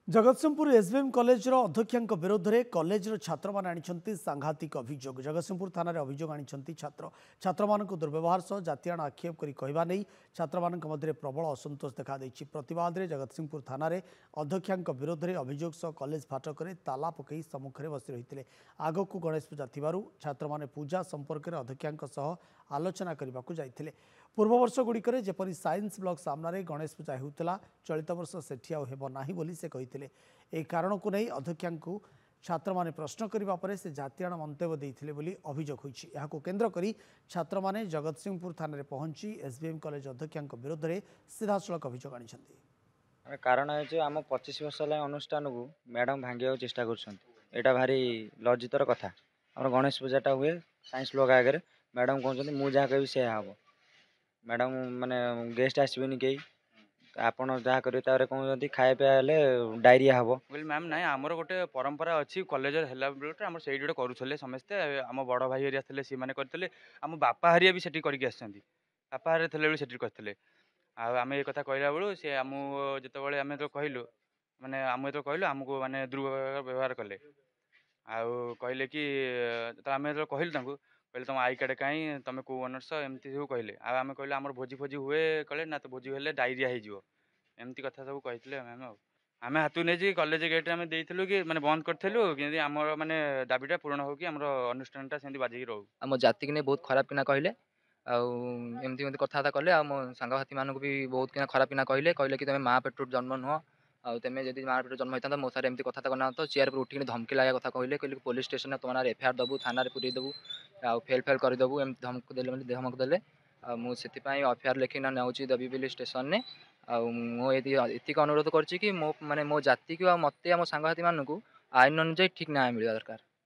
Jagatsinghpur SBM college अध्यक्ष विरोध में कॉलेज छात्र मैंने आनी सांघातिक अभियोग जगतसिंहपुर थाना अभियोग आनी छात्र छात्र मान दुर्व्यवहार सह जातियाण आक्षेप कर कहवा नहीं छात्र मान मध्य प्रबल असंतोष देखा प्रतिवाद में जगतसिंहपुर थाना अध्यक्ष विरोध में अभियोग सह कॉलेज फाटक ताला पकई सम्मुखें बसी रही आग को गणेश पूजा थी छात्र मैंने पूजा संपर्क में अध्यक्ष आलोचना करने को जाते पूर्व वर्ष गुड़िक जपरी साइंस ब्लॉक सामने गणेश पूजा होता चलित वर्ष सेठी आना बोली से कहते ए कारण को नहीं अध्यक्ष को छात्र माने प्रश्न करने पर से जातियाण मंतव्य देते बोली अभियोग होती केन्द्र कर छात्र माने जगतसिंहपुर थाना पहुंची एसबीएम कॉलेज अध्यक्ष विरोध में सीधासलख अभियोग आनी कारण है आम 25 वर्ष अनुष्ठान को मैडम भांगे चेष्टा कर भारी लज्जितर कथा आम गणेश पूजाटा हुए साइंस ब्लॉक आगे मैडम कहते मुझे जहाँ कह से हम मैडम माने गेस्ट आसबेनि कई आपण जहाँ करेंगे कहते खाया पीया डायरिया हम बोली मैम ना आमर गोटे परंपरा अच्छी कॉलेज है आम से गोटे करुले समस्ते आम बड़ भाई हरिया थे सी मैंने करते आम बापा हरिया भी सेठी करके आसछंती बापा हरिया थे से करते आम ये कथा कहला बेलू सी आम जिते आम तो कहलु माने आम जो कहलु आमको माने दुर्व्यवहार कले आउ कहले कि तो आम जो कहलु कहले तुम आई कार्ड कहीं तुम कौ अनर्स एमती सब कहले आम कहले आम भोजी फोजी हुए कहले ना तो भोजी हेल्ले डायरिया हो एमती कथा सब कहते मैम आम हाथ नहीं कॉलेज गेट में देलु कि मैंने बंद करूँ कि आम माने दाबीटा पूरण हो कि आम अनुष्ठानटा सेमती बाजिकी रो आम जाति की नहीं बहुत खराब किना कहले आमती कथबार्ता कले आम सांगसाथी मानक भी बहुत किना खराब किना कहले कहले कि तुम माँ पेट जन्म नुह आमे जब माँ पेट जन्म होता मो सारे एमती कथा करना तो चेयर पर उठिक धमकी लगा कथा कहले कहले पुलिस स्टेशन में तुम्हारा एफआईआर दबू थाना पूरी देबू आउ फेल फेल करदेबू एम धमक देले धमक देले मुझे एफआईआर लिखिना नौची देवी बोली स्टेशन ने मुझे अनुरोध कर मो माने मो जाति को मत आम सांगसाथी मानक आईन अनुजाई ठीक न्याय मिलवा दरकार।